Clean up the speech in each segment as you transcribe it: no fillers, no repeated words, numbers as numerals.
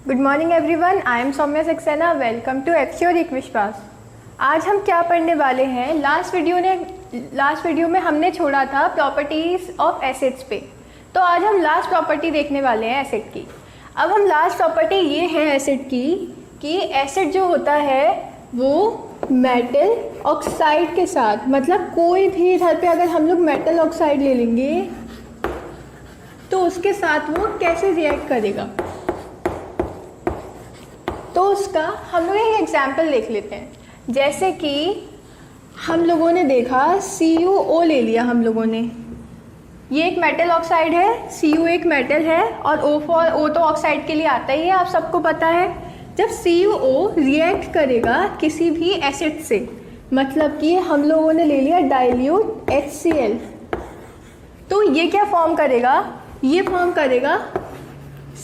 Good morning everyone, I am Saumya Saxena. Welcome to एफसीओरिक विश्वास। आज हम क्या पढ़ने वाले हैं? लास्ट वीडियो में हमने छोड़ा था प्रॉपर्टीज़ ऑफ एसिड्स पे। तो आज हम लास्ट प्रॉपर्टी देखने वाले हैं एसिड की। अब हम लास्ट प्रॉपर्टी ये है एसिड की कि एसिड जो होता है वो मेटल ऑक्साइड के साथ, मतलब कोई भी इधर पे अगर हम लोग मेटल ऑक्साइड ले लेंगे तो उसके साथ वो कैसे रिएक्ट करेगा। तो उसका हम लोग एक एग्जाम्पल देख लेते हैं। जैसे कि हम लोगों ने देखा CuO ले लिया हम लोगों ने, ये एक मेटल ऑक्साइड है, Cu एक मेटल है और O तो ऑक्साइड के लिए आता ही है, आप सबको पता है। जब CuO रिएक्ट करेगा किसी भी एसिड से, मतलब कि हम लोगों ने ले लिया डाइल्यूट HCl, तो ये क्या फॉर्म करेगा? ये फॉर्म करेगा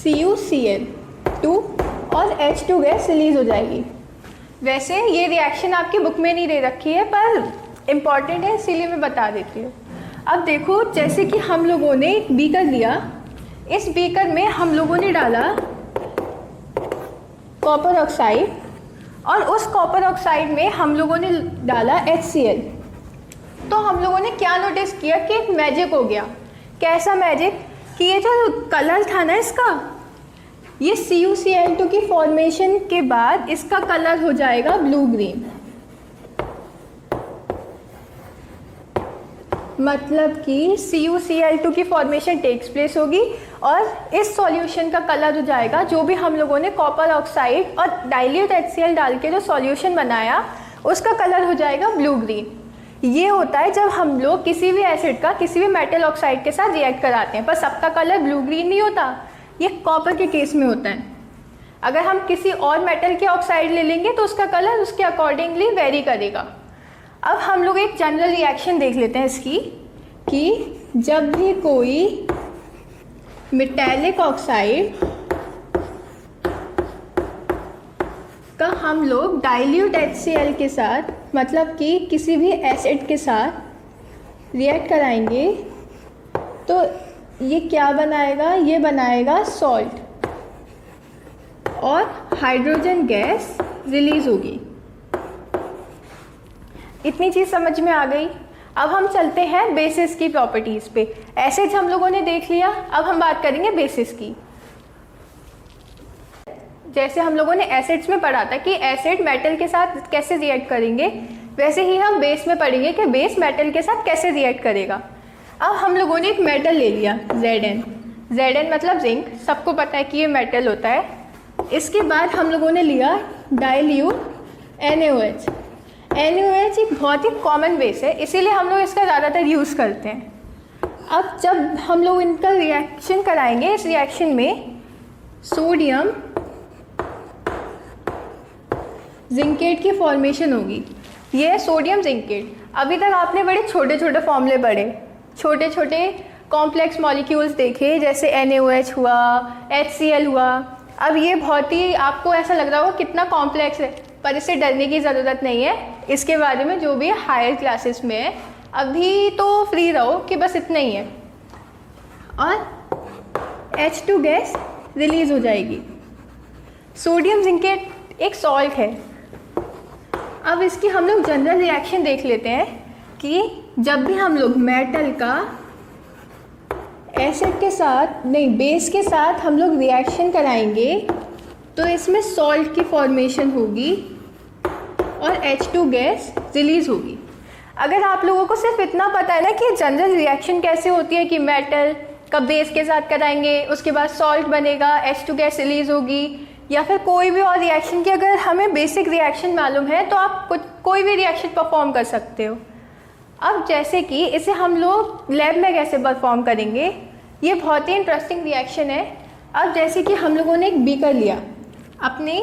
CuCl2 और H2 गैस रिलीज हो जाएगी। वैसे ये रिएक्शन आपकी बुक में नहीं दे रखी है पर इम्पॉर्टेंट है, इसीलिए मैं बता देती हूँ। अब देखो, जैसे कि हम लोगों ने एक बीकर लिया, इस बीकर में हम लोगों ने डाला कॉपर ऑक्साइड और उस कॉपर ऑक्साइड में हम लोगों ने डाला HCl। तो हम लोगों ने क्या नोटिस किया कि एक मैजिक हो गया। कैसा मैजिक? कि ये जो कलर था ना इसका, ये CuCl2 की फॉर्मेशन के बाद इसका कलर हो जाएगा ब्लू ग्रीन। मतलब कि CuCl2 की फॉर्मेशन टेक्स प्लेस होगी और इस सॉल्यूशन का कलर हो जाएगा, जो भी हम लोगों ने कॉपर ऑक्साइड और डाइल्यूट HCl डाल के जो सॉल्यूशन बनाया उसका कलर हो जाएगा ब्लू ग्रीन। ये होता है जब हम लोग किसी भी एसिड का किसी भी मेटल ऑक्साइड के साथ रिएक्ट कराते हैं, पर सबका कलर ब्लू ग्रीन नहीं होता, ये कॉपर के केस में होता है। अगर हम किसी और मेटल के ऑक्साइड ले लेंगे तो उसका कलर उसके अकॉर्डिंगली वेरी करेगा। अब हम लोग एक जनरल रिएक्शन देख लेते हैं इसकी, कि जब भी कोई मेटालिक ऑक्साइड का हम लोग डाइल्यूट HCl के साथ, मतलब कि किसी भी एसिड के साथ रिएक्ट कराएंगे तो ये क्या बनाएगा? ये बनाएगा सॉल्ट और हाइड्रोजन गैस रिलीज होगी। इतनी चीज़ समझ में आ गई। अब हम चलते हैं बेसिस की प्रॉपर्टीज़ पे। एसिड्स हम लोगों ने देख लिया, अब हम बात करेंगे बेसिस की। जैसे हम लोगों ने एसिड्स में पढ़ा था कि एसिड मेटल के साथ कैसे रिएक्ट करेंगे, वैसे ही हम बेस में पढ़ेंगे कि बेस मेटल के साथ कैसे रिएक्ट करेगा। अब हम लोगों ने एक मेटल ले लिया Zn मतलब जिंक, सबको पता है कि ये मेटल होता है। इसके बाद हम लोगों ने लिया डाइल्यूट NaOH। NaOH एक बहुत ही कॉमन बेस है, इसीलिए हम लोग इसका ज़्यादातर यूज़ करते हैं। अब जब हम लोग इनका रिएक्शन कराएंगे, इस रिएक्शन में सोडियम जिंकेट की फॉर्मेशन होगी। ये है सोडियम जिंकेट। अभी तक आपने बड़े छोटे छोटे फॉर्मूले पढ़े, छोटे छोटे कॉम्प्लेक्स मॉलिक्यूल्स देखे, जैसे NaOH हुआ, HCl हुआ। अब ये बहुत ही आपको ऐसा लग रहा होगा कितना कॉम्प्लेक्स है, पर इससे डरने की ज़रूरत नहीं है। इसके बारे में जो भी हायर क्लासेस में है, अभी तो फ्री रहो कि बस इतना ही है। और H2 गैस रिलीज हो जाएगी। सोडियम जिंकेट एक सॉल्ट है। अब इसकी हम लोग जनरल रिएक्शन देख लेते हैं कि जब भी हम लोग मेटल का एसिड के साथ, नहीं बेस के साथ हम लोग रिएक्शन कराएंगे तो इसमें सॉल्ट की फॉर्मेशन होगी और H2 गैस रिलीज होगी। अगर आप लोगों को सिर्फ इतना पता है ना कि जनरल रिएक्शन कैसे होती है, कि मेटल का बेस के साथ कराएंगे, उसके बाद सॉल्ट बनेगा, H2 गैस रिलीज होगी, या फिर कोई भी और रिएक्शन की अगर हमें बेसिक रिएक्शन मालूम है तो आप कोई भी रिएक्शन परफॉर्म कर सकते हो। अब जैसे कि इसे हम लोग लैब में कैसे परफॉर्म करेंगे, ये बहुत ही इंटरेस्टिंग रिएक्शन है। अब जैसे कि हम लोगों ने एक बीकर लिया, अपनी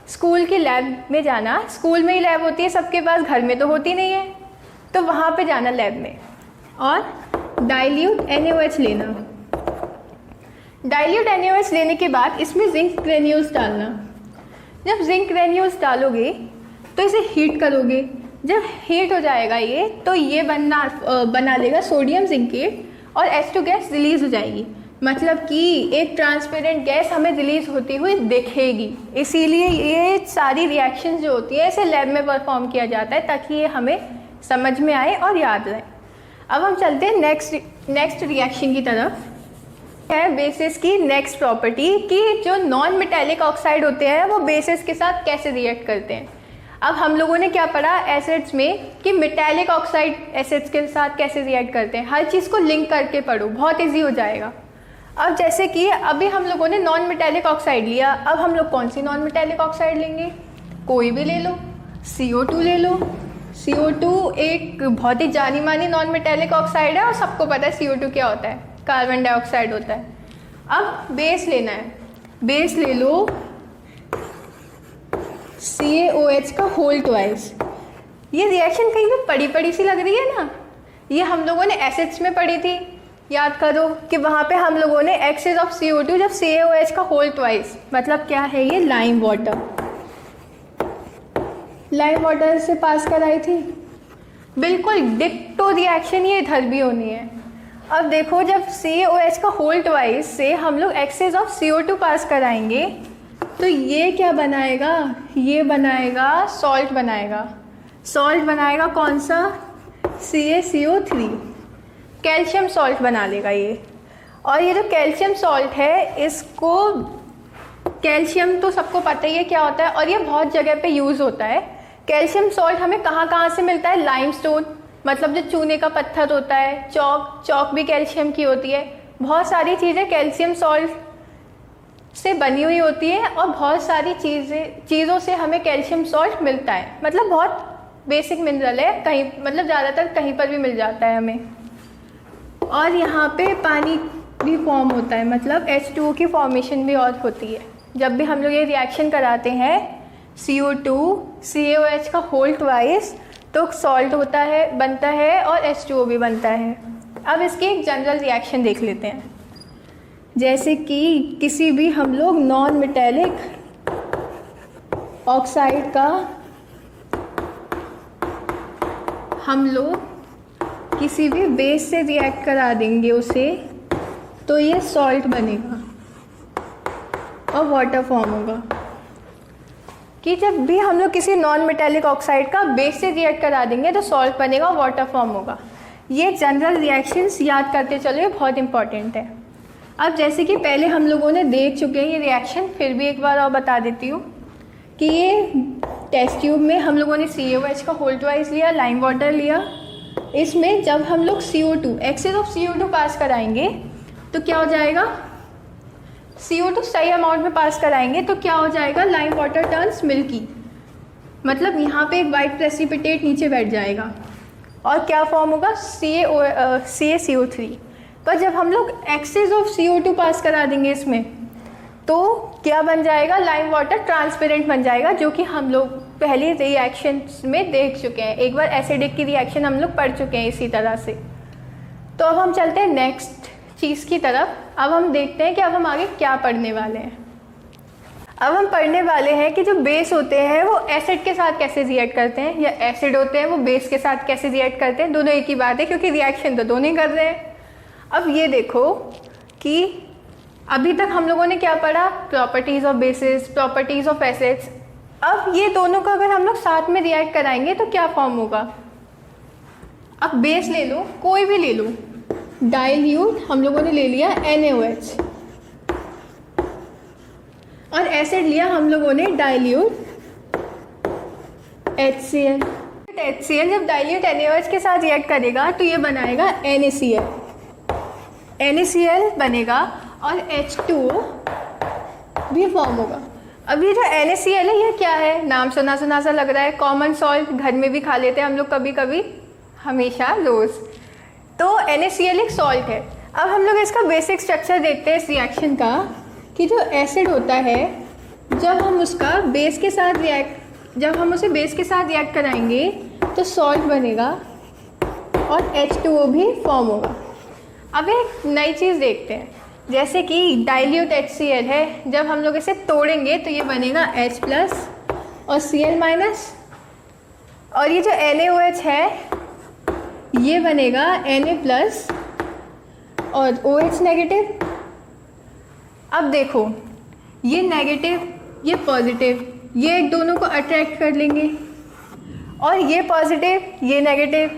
स्कूल की लैब में जाना, स्कूल में ही लैब होती है सबके पास, घर में तो होती नहीं है, तो वहाँ पे जाना लैब में और डाइल्यूट NaOH लेना। डाइल्यूट NaOH लेने के बाद इसमें जिंक ग्रेन्यूल्स डालना। जब जिंक ग्रेन्यूल्स डालोगे तो इसे हीट करोगे, जब हीट हो जाएगा ये, तो ये बना लेगा सोडियम जिंकेट और H2 गैस रिलीज हो जाएगी। मतलब कि एक ट्रांसपेरेंट गैस हमें रिलीज होती हुई दिखेगी। इसीलिए ये सारी रिएक्शंस जो होती है इसे लैब में परफॉर्म किया जाता है ताकि ये हमें समझ में आए और याद रहे। अब हम चलते हैं नेक्स्ट रिएक्शन की तरफ। है बेसिस की नेक्स्ट प्रॉपर्टी कि जो नॉन मेटेलिक ऑक्साइड होते हैं वो बेसिस के साथ कैसे रिएक्ट करते हैं। अब हम लोगों ने क्या पढ़ा एसिड्स में कि मेटेलिक ऑक्साइड एसिड्स के साथ कैसे रिएक्ट करते हैं। हर चीज़ को लिंक करके पढ़ो, बहुत ईजी हो जाएगा। अब जैसे कि अभी हम लोगों ने नॉन मेटेलिक ऑक्साइड लिया, अब हम लोग कौन सी नॉन मेटेलिक ऑक्साइड लेंगे? कोई भी ले लो, CO2 ले लो। CO2 एक बहुत ही जानी मानी नॉन मेटेलिक ऑक्साइड है और सबको पता है CO2 क्या होता है, कार्बन डाइऑक्साइड होता है। अब बेस लेना है, बेस ले लो CaOH का होल ट्वाइस। ये रिएक्शन कहीं पे पड़ी सी लग रही है ना, ये हम लोगों ने एसिड्स में पढ़ी थी। याद करो कि वहाँ पे हम लोगों ने एक्सेस ऑफ CO2 जब CaOH का होल ट्वाइस, मतलब क्या है ये, लाइम वाटर से पास कराई थी। बिल्कुल डिक्टो रिएक्शन ये इधर भी होनी है। अब देखो जब CaOH का होल ट्वाइस से हम लोग एक्सेस ऑफ CO2 पास कराएंगे तो ये क्या बनाएगा, ये बनाएगा सॉल्ट बनाएगा। सॉल्ट बनाएगा कौन सा? CaCO3, कैल्शियम सॉल्ट बना लेगा ये। और ये जो कैल्शियम सॉल्ट है इसको, कैल्शियम तो सबको पता ही है क्या होता है और ये बहुत जगह पे यूज़ होता है। कैल्शियम सॉल्ट हमें कहाँ से मिलता है? लाइमस्टोन, मतलब जो चूने का पत्थर होता है, चौक भी कैल्शियम की होती है। बहुत सारी चीज़ें कैल्शियम सॉल्ट से बनी हुई होती है और बहुत सारी चीज़ों से हमें कैल्शियम सॉल्ट मिलता है। मतलब बहुत बेसिक मिनरल है, कहीं मतलब ज़्यादातर कहीं पर भी मिल जाता है हमें। और यहाँ पे पानी भी फॉर्म होता है, मतलब H2O की फॉर्मेशन भी और होती है। जब भी हम लोग ये रिएक्शन कराते हैं CO2 CaOH का होल ट्वाइस तो सॉल्ट होता है, बनता है और H2O भी बनता है। अब इसकी एक जनरल रिएक्शन देख लेते हैं। जैसे कि किसी भी हम लोग नॉन मेटेलिक ऑक्साइड का हम लोग किसी भी बेस से रिएक्ट करा देंगे उसे तो ये सॉल्ट बनेगा और वाटर फॉर्म होगा। कि जब भी हम लोग किसी नॉन मेटेलिक ऑक्साइड का बेस से रिएक्ट करा देंगे तो सॉल्ट बनेगा और वाटर फॉर्म होगा। ये जनरल रिएक्शंस याद करते चलो, ये बहुत इंपॉर्टेंट है। अब जैसे कि पहले हम लोगों ने देख चुके हैं ये रिएक्शन, फिर भी एक बार और बता देती हूँ कि ये टेस्ट ट्यूब में हम लोगों ने CaOH का होल ट्वाइस लिया, लाइम वाटर लिया। इसमें जब हम लोग CO2 एक्सेस ऑफ CO2 पास कराएंगे तो क्या हो जाएगा? CO2 सही अमाउंट में पास कराएंगे तो क्या हो जाएगा? लाइम वाटर टर्न्स मिल्की, मतलब यहाँ पे एक वाइट प्रेसिपिटेट नीचे बैठ जाएगा और क्या फॉर्म होगा? CaCO3। पर जब हम लोग एक्सेस ऑफ CO2 पास करा देंगे इसमें तो क्या बन जाएगा? लाइम वाटर ट्रांसपेरेंट बन जाएगा, जो कि हम लोग पहले रिएक्शन में देख चुके हैं। एक बार एसिडिक की रिएक्शन हम लोग पढ़ चुके हैं इसी तरह से। तो अब हम चलते हैं नेक्स्ट चीज़ की तरफ। अब हम देखते हैं कि अब हम आगे क्या पढ़ने वाले हैं। अब हम पढ़ने वाले हैं कि जो बेस होते हैं वो एसिड के साथ कैसे रिएक्ट करते हैं, या एसिड होते हैं वो बेस के साथ कैसे रिएक्ट करते हैं। दोनों एक ही बात है क्योंकि रिएक्शन तो दोनों ही कर रहे हैं। अब ये देखो कि अभी तक हम लोगों ने क्या पढ़ा? Properties of basis, properties of acids. अब ये दोनों का अगर हम लोग साथ में रिएक्ट कराएंगे तो क्या फॉर्म होगा? अब बेस ले लो, कोई भी ले लो, डाइल्यूट हम लोगों ने ले लिया NaOH, और एसिड लिया हम लोगों ने डाइल्यूट HCl। HCl जब डाइल्यूट NaOH के साथ रिएक्ट करेगा तो ये बनाएगा NaCl। NaCl बनेगा और H2O भी फॉर्म होगा। अब ये जो NaCl है ये क्या है? नाम सुना सुना सा लग रहा है, कॉमन सॉल्ट, घर में भी खा लेते हैं हम लोग कभी कभी, हमेशा रोज़। तो NaCl एक सॉल्ट है। अब हम लोग इसका बेसिक स्ट्रक्चर देखते हैं इस रिएक्शन का कि जो एसिड होता है जब हम उसका बेस के साथ जब हम उसे बेस के साथ रिएक्ट कराएंगे तो सॉल्ट बनेगा और H2O भी फॉर्म होगा। अब एक नई चीज़ देखते हैं, जैसे कि डाइल्यूट HCl है, जब हम लोग इसे तोड़ेंगे तो ये बनेगा H+ और Cl-, और ये जो NaOH है ये बनेगा Na+ और OH-, अब देखो, ये नेगेटिव, ये पॉजिटिव, ये एक दोनों को अट्रैक्ट कर लेंगे, और ये पॉजिटिव, ये नेगेटिव,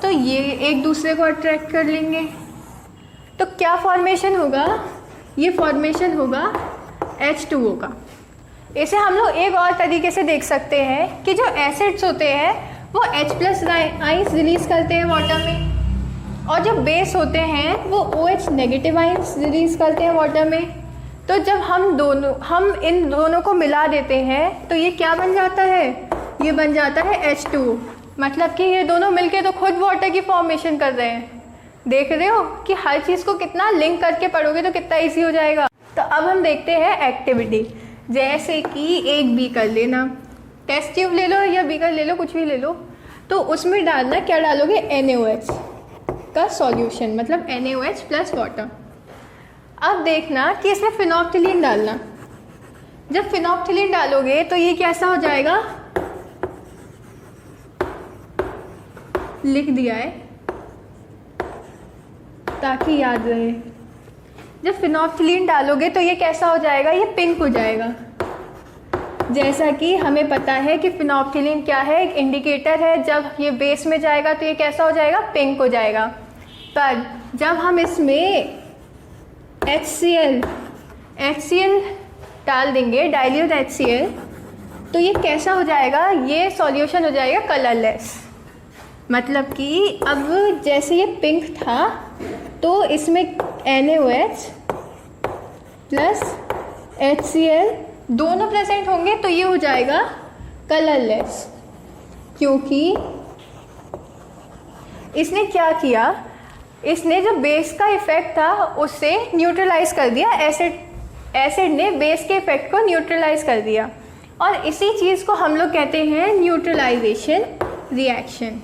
तो ये एक दूसरे को अट्रैक्ट कर लेंगे। तो क्या फॉर्मेशन होगा? ये फॉर्मेशन होगा H2O का। इसे हम लोग एक और तरीके से देख सकते हैं कि जो एसिड्स होते हैं वो H+ आइंस रिलीज़ करते हैं वाटर में, और जो बेस होते हैं वो OH नेगेटिव आइंस रिलीज़ करते हैं वाटर में। तो जब हम इन दोनों को मिला देते हैं तो ये क्या बन जाता है? ये बन जाता है H2O। मतलब कि ये दोनों मिलके तो खुद वाटर की फॉर्मेशन कर रहे हैं। देख रहे हो कि हर चीज़ को कितना लिंक करके पढ़ोगे तो कितना इजी हो जाएगा। तो अब हम देखते हैं एक्टिविटी। जैसे कि एक बीकर लेना, टेस्ट ट्यूब ले लो या बीकर ले लो, कुछ भी ले लो, तो उसमें डालना, क्या डालोगे? NaOH का सॉल्यूशन, मतलब NaOH प्लस वाटर। अब देखना कि इसमें फिनोप्थिलीन डालना। जब फिनोप्थिलीन डालोगे तो ये कैसा हो जाएगा? लिख दिया है ताकि याद रहे। जब फिनोप्थिलीन डालोगे तो ये कैसा हो जाएगा? ये पिंक हो जाएगा। जैसा कि हमें पता है कि फिनोप्थिलीन क्या है, एक इंडिकेटर है। जब ये बेस में जाएगा तो ये कैसा हो जाएगा? पिंक हो जाएगा। पर जब हम इसमें HCl डाल देंगे, डाइल्यूट HCl, तो ये कैसा हो जाएगा? ये सॉल्यूशन हो जाएगा कलरलेस। मतलब कि अब जैसे ये पिंक था तो इसमें NaOH प्लस HCl दोनों प्रेजेंट होंगे तो ये हो जाएगा कलरलेस, क्योंकि इसने क्या किया? इसने जो बेस का इफ़ेक्ट था उससे न्यूट्रलाइज कर दिया। एसिड ने बेस के इफ़ेक्ट को न्यूट्रलाइज कर दिया, और इसी चीज़ को हम लोग कहते हैं न्यूट्रलाइजेशन रिएक्शन।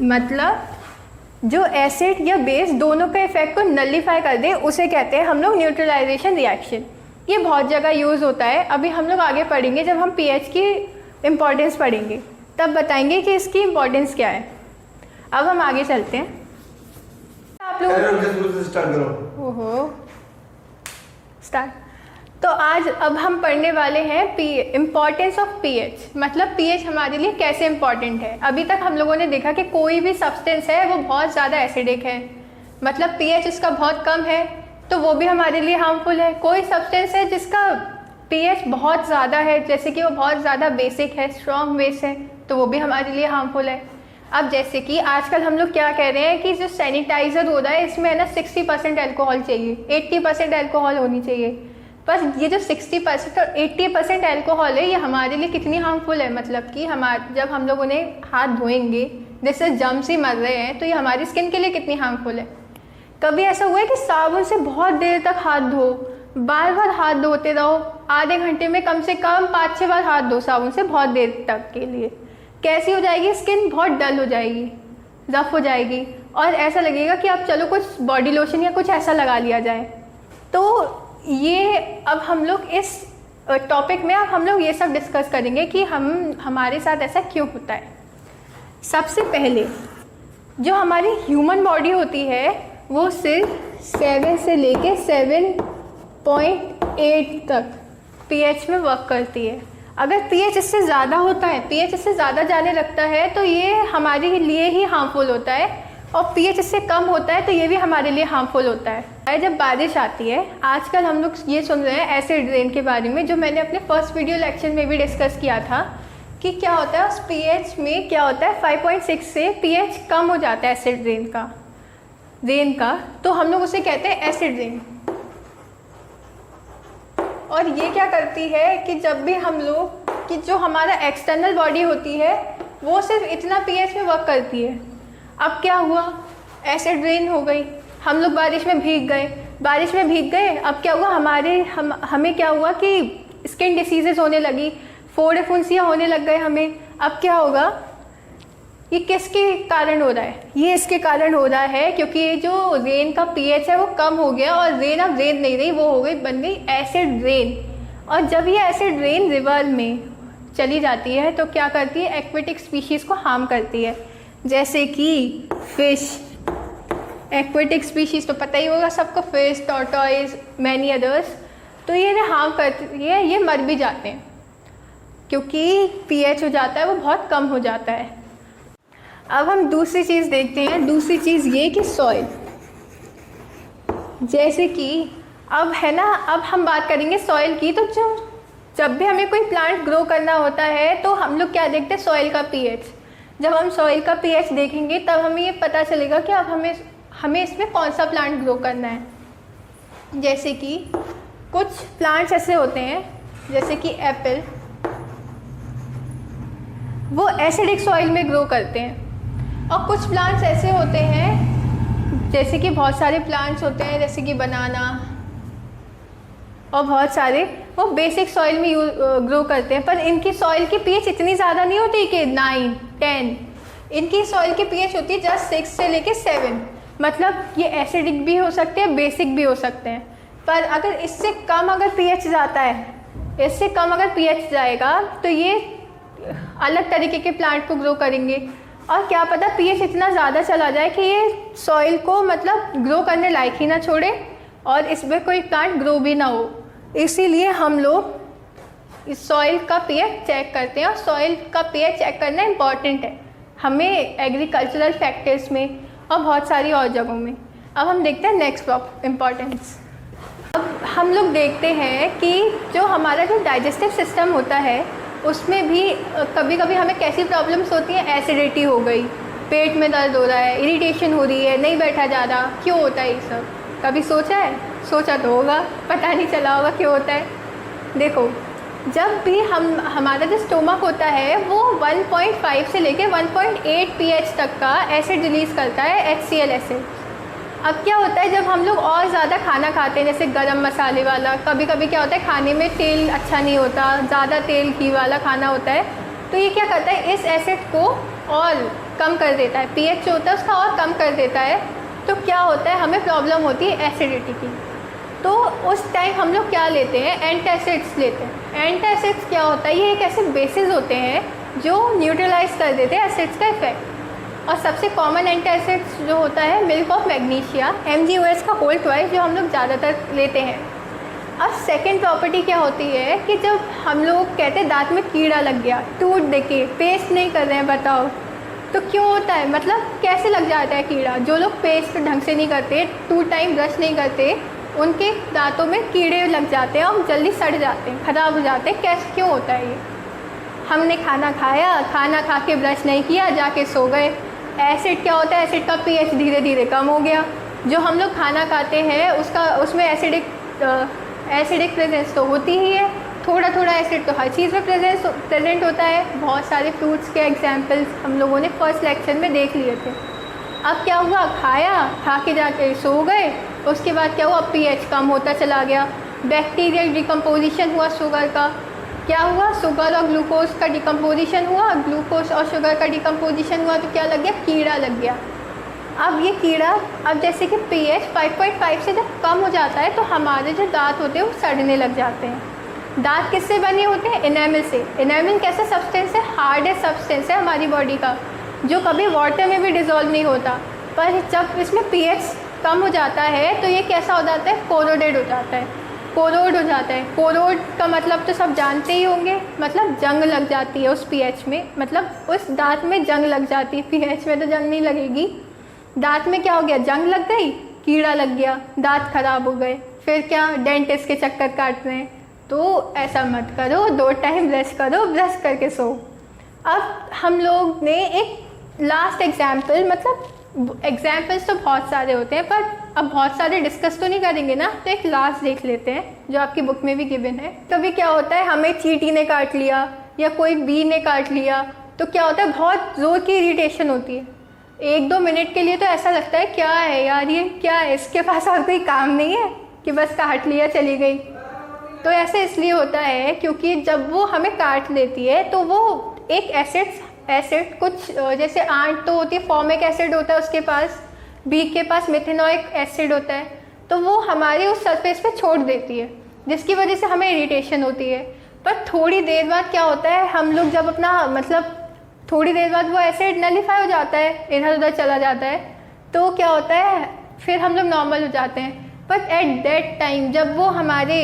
मतलब जो एसिड या बेस दोनों के इफेक्ट को नलीफाई कर दे उसे कहते हैं हम लोग न्यूट्रलाइजेशन रिएक्शन। ये बहुत जगह यूज़ होता है। अभी हम लोग आगे पढ़ेंगे, जब हम पीएच की इम्पोर्टेंस पढ़ेंगे तब बताएंगे कि इसकी इम्पोर्टेंस क्या है। अब हम आगे चलते हैं। आप लोग स्टार्ट करो। ओहो, स्टार्ट। तो आज अब हम पढ़ने वाले हैं इम्पॉर्टेंस ऑफ पीएच, मतलब पीएच हमारे लिए कैसे इम्पॉर्टेंट है। अभी तक हम लोगों ने देखा कि कोई भी सब्सटेंस है वो बहुत ज़्यादा एसिडिक है, मतलब पीएच उसका बहुत कम है तो वो भी हमारे लिए हार्मफुल है। कोई सब्सटेंस है जिसका पीएच बहुत ज़्यादा है, जैसे कि वो बहुत ज़्यादा बेसिक है, स्ट्रॉन्ग बेस है, तो वो भी हमारे लिए हार्मफुल है। अब जैसे कि आजकल हम लोग क्या कह रहे हैं कि जो सैनिटाइज़र हो रहा है इसमें है ना 60% अल्कोहल चाहिए, 80% अल्कोहल होनी चाहिए। पर ये जो 60% और 80% अल्कोहल है ये हमारे लिए कितनी हार्मफुल है। मतलब कि जब हम लोग उन्हें हाथ धोएंगे, जैसे जर्म्स ही मर रहे हैं, तो ये हमारी स्किन के लिए कितनी हार्मफुल है। कभी ऐसा हुआ है कि साबुन से बहुत देर तक हाथ धो, बार बार हाथ धोते रहो, आधे घंटे में कम से कम 5-6 बार हाथ धो साबुन से बहुत देर तक के लिए, कैसी हो जाएगी स्किन? बहुत डल हो जाएगी, रफ हो जाएगी, और ऐसा लगेगा कि अब चलो कुछ बॉडी लोशन या कुछ ऐसा लगा लिया जाए। तो ये अब हम लोग इस टॉपिक में अब हम लोग ये सब डिस्कस करेंगे कि हमारे साथ ऐसा क्यों होता है। सबसे पहले जो हमारी ह्यूमन बॉडी होती है वो सिर्फ 7 से लेके 7.8 तक पीएच में वर्क करती है। अगर पीएच इससे ज़्यादा होता है, पीएच इससे ज़्यादा जाने लगता है तो ये हमारे लिए ही हार्मफुल होता है, और पीएच इससे कम होता है तो ये भी हमारे लिए हार्मफुल होता है। जब बारिश आती है, आजकल हम लोग ये सुन रहे हैं एसिड रेन के बारे में, जो मैंने अपने फर्स्ट वीडियो लेक्चर में भी डिस्कस किया था कि क्या होता है उस पीएच में, क्या होता है 5.6 से पीएच कम हो जाता है एसिड रेन का, तो हम लोग उसे कहते हैं एसिड रेन। और ये क्या करती है कि जब भी हम लोग कि जो हमारा एक्सटर्नल बॉडी होती है वो सिर्फ इतना पीएच में वर्क करती है। अब क्या हुआ? एसिड रेन हो गई, हम लोग बारिश में भीग गए, अब क्या हुआ? हमें क्या हुआ कि स्किन डिसीजेज होने लगी, फोड़े फुंसियाँ होने लग गए हमें। अब क्या होगा? ये किसके कारण हो रहा है? ये इसके कारण हो रहा है क्योंकि ये जो रेन का पीएच है वो कम हो गया, और रेन अब रेन नहीं रही, वो हो गई, बन गई एसिड रेन। और जब ये एसिड रेन रिवर में चली जाती है तो क्या करती है, एक्वेटिक स्पीशीज़ को हार्म करती है, जैसे कि फिश। एक्वेटिक स्पीशीज़ तो पता ही होगा सबको, फिश, टॉर्टोइज, मैनी अदर्स। तो ये हार्म करती है, ये मर भी जाते हैं क्योंकि पीएच हो जाता है वो बहुत कम हो जाता है। अब हम दूसरी चीज़ देखते हैं। दूसरी चीज़ ये कि सॉइल, जैसे कि अब है ना, अब हम बात करेंगे सॉइल की। तो जब भी हमें कोई प्लांट ग्रो करना होता है तो हम लोग क्या देखते हैं, सॉइल का पीएच। जब हम सॉइल का पीएच देखेंगे तब हमें ये पता चलेगा कि अब हमें इसमें कौन सा प्लांट ग्रो करना है। जैसे कि कुछ प्लांट्स ऐसे होते हैं जैसे कि एप्पल, वो एसिडिक सॉइल में ग्रो करते हैं। और कुछ प्लांट्स ऐसे होते हैं जैसे कि बहुत सारे प्लांट्स होते हैं जैसे कि बनाना और बहुत सारे, वो बेसिक सॉइल में ग्रो करते हैं। पर इनकी सॉइल की पीएच इतनी ज़्यादा नहीं होती कि 9, 10। इनकी सॉइल की पीएच होती है जस्ट 6 से लेके 7। मतलब ये एसिडिक भी हो सकते हैं, बेसिक भी हो सकते हैं। पर अगर इससे कम अगर पीएच जाता है, इससे कम अगर पीएच जाएगा तो ये अलग तरीके के प्लांट को ग्रो करेंगे। और क्या पता पीएच इतना ज़्यादा चला जाए कि ये सॉइल को मतलब ग्रो करने लायक ही ना छोड़े और इसमें कोई प्लांट ग्रो भी ना हो। इसीलिए हम लोग इस सॉइल का पीएच चेक करते हैं, और सॉइल का पीएच चेक करना इम्पॉर्टेंट है हमें एग्रीकल्चरल फैक्टर्स में और बहुत सारी और जगहों में। अब हम देखते हैं नेक्स्ट इम्पॉर्टेंस। अब हम लोग देखते हैं कि जो हमारा जो डाइजेस्टिव सिस्टम होता है उसमें भी कभी कभी हमें कैसी प्रॉब्लम्स होती हैं, एसिडिटी हो गई, पेट में दर्द हो रहा है, इरिटेशन हो रही है, नहीं बैठा जा रहा। क्यों होता है ये सब? कभी सोचा है? सोचा तो होगा, पता नहीं चला होगा क्यों होता है। देखो, जब भी हमारा जो स्टोमक होता है वो 1.5 से लेके 1.8 pH तक का एसिड रिलीज़ करता है, HCl एसिड। अब क्या होता है जब हम लोग और ज़्यादा खाना खाते हैं, जैसे गरम मसाले वाला, कभी कभी क्या होता है खाने में तेल अच्छा नहीं होता, ज़्यादा तेल घी वाला खाना होता है, तो ये क्या करता है इस एसिड को और कम कर देता है, पीएच जो होता है उसका और कम कर देता है। तो क्या होता है हमें प्रॉब्लम होती है एसिडिटी की। तो उस टाइम हम लोग क्या लेते हैं, एंटासिड्स लेते हैं। एंटासिड्स क्या होता है, ये एक ऐसे बेसिस होते हैं जो न्यूट्रलाइज कर देते हैं एसिड्स का इफेक्ट। और सबसे कॉमन एंटासिड्स जो होता है मिल्क ऑफ मैग्नीशिया, MgOH का होल ट्वाइस, जो हम लोग ज़्यादातर लेते हैं। अब सेकेंड प्रॉपर्टी क्या होती है कि जब हम लोग कहते हैं दांत में कीड़ा लग गया, टूथ देके पेस्ट नहीं कर रहे हैं, बताओ तो क्यों होता है, मतलब कैसे लग जाता है कीड़ा? जो लोग पेस्ट ढंग से नहीं करते, 2 टाइम ब्रश नहीं करते, उनके दांतों में कीड़े लग जाते हैं और जल्दी सड़ जाते हैं, ख़राब हो जाते हैं। कैसे, क्यों होता है ये? हमने खाना खाया, खाना खा के ब्रश नहीं किया, जाके सो गए। एसिड क्या होता है, एसिड का पीएच धीरे धीरे कम हो गया। जो हम लोग खाना खाते हैं उसमें एसिडिक प्रेजेंस तो होती ही है, थोड़ा थोड़ा एसिड तो हर चीज़ में प्रेजेंट होता है। बहुत सारे फ्रूट्स के एग्जांपल्स हम लोगों ने फर्स्ट लेक्चर में देख लिए थे। अब क्या हुआ, खाया, खा के जाके सो गए, उसके बाद क्या हुआ, पीएच कम होता चला गया, बैक्टीरियल डिकम्पोजिशन हुआ शुगर का। क्या हुआ, शुगर और ग्लूकोज का डिकम्पोजिशन हुआ, ग्लूकोज और शुगर का डिकम्पोजिशन हुआ, तो क्या लग गया, कीड़ा लग गया। अब ये कीड़ा, अब जैसे कि pH 5.5 से जब कम हो जाता है तो हमारे जो दांत होते हैं वो सड़ने लग जाते हैं। दांत किससे बने होते हैं, इनेमल से। इनेमल कैसा सब्सटेंस है, हार्डेस्ट सब्सटेंस है हमारी बॉडी का, जो कभी वाटर में भी डिज़ोल्व नहीं होता। पर जब इसमें pH कम हो जाता है तो ये कैसा हो जाता है, कोरोडेड हो जाता है, कोरोड हो जाता है। कोरोड का मतलब तो सब जानते ही होंगे, मतलब जंग लग जाती है उस pH में, मतलब उस दांत में जंग लग जाती है। pH में तो जंग नहीं लगेगी, दांत में क्या हो गया, जंग लग गई, कीड़ा लग गया, दांत खराब हो गए। फिर क्या, डेंटिस्ट के चक्कर काट रहे हैं। तो ऐसा मत करो, 2 टाइम ब्रश करो, ब्रश करके सो। अब हम लोग ने एक लास्ट एग्जाम्पल, मतलब एग्जाम्पल्स तो बहुत सारे होते हैं पर अब बहुत सारे डिस्कस तो नहीं करेंगे ना, तो एक लास्ट देख लेते हैं जो आपकी बुक में भी गिवन है। कभी क्या होता है, हमें चींटी ने काट लिया या कोई बी ने काट लिया, तो क्या होता है, बहुत ज़ोर की इरिटेशन होती है। 1-2 मिनट के लिए तो ऐसा लगता है क्या है यार, ये क्या है, इसके पास और कोई काम नहीं है कि बस काट लिया चली गई। तो ऐसे इसलिए होता है क्योंकि जब वो हमें काट लेती है तो वो एक एसिड कुछ जैसे आंट तो होती है, फॉर्मिक एसिड होता है उसके पास, बी के पास मेथेनोइक एसिड होता है, तो वो हमारे उस सरफेस पे छोड़ देती है, जिसकी वजह से हमें इरिटेशन होती है। पर थोड़ी देर बाद क्या होता है, हम लोग जब अपना मतलब थोड़ी देर बाद वो एसिड नलीफाई हो जाता है, इधर उधर चला जाता है, तो क्या होता है फिर हम लोग नॉर्मल हो जाते हैं। बट एट दैट टाइम जब वो हमारे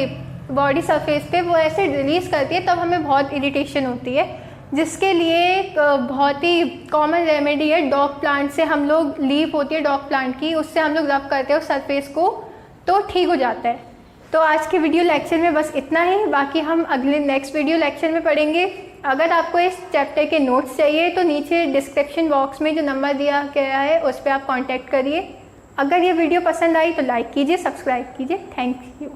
बॉडी सरफेस पे वो एसिड रिलीज़ करती है तब हमें बहुत इरिटेशन होती है, जिसके लिए एक बहुत ही कॉमन रेमेडी है डॉग प्लांट से। हम लोग लीफ होती है डॉग प्लांट की, उससे हम लोग रब करते हैं उस सरफेस को, तो ठीक हो जाता है। तो आज के वीडियो लेक्चर में बस इतना ही, बाकी हम अगले नेक्स्ट वीडियो लेक्चर में पढ़ेंगे। अगर आपको इस चैप्टर के नोट्स चाहिए तो नीचे डिस्क्रिप्शन बॉक्स में जो नंबर दिया गया है उस पर आप कांटेक्ट करिए। अगर ये वीडियो पसंद आई तो लाइक कीजिए, सब्सक्राइब कीजिए। Thank you.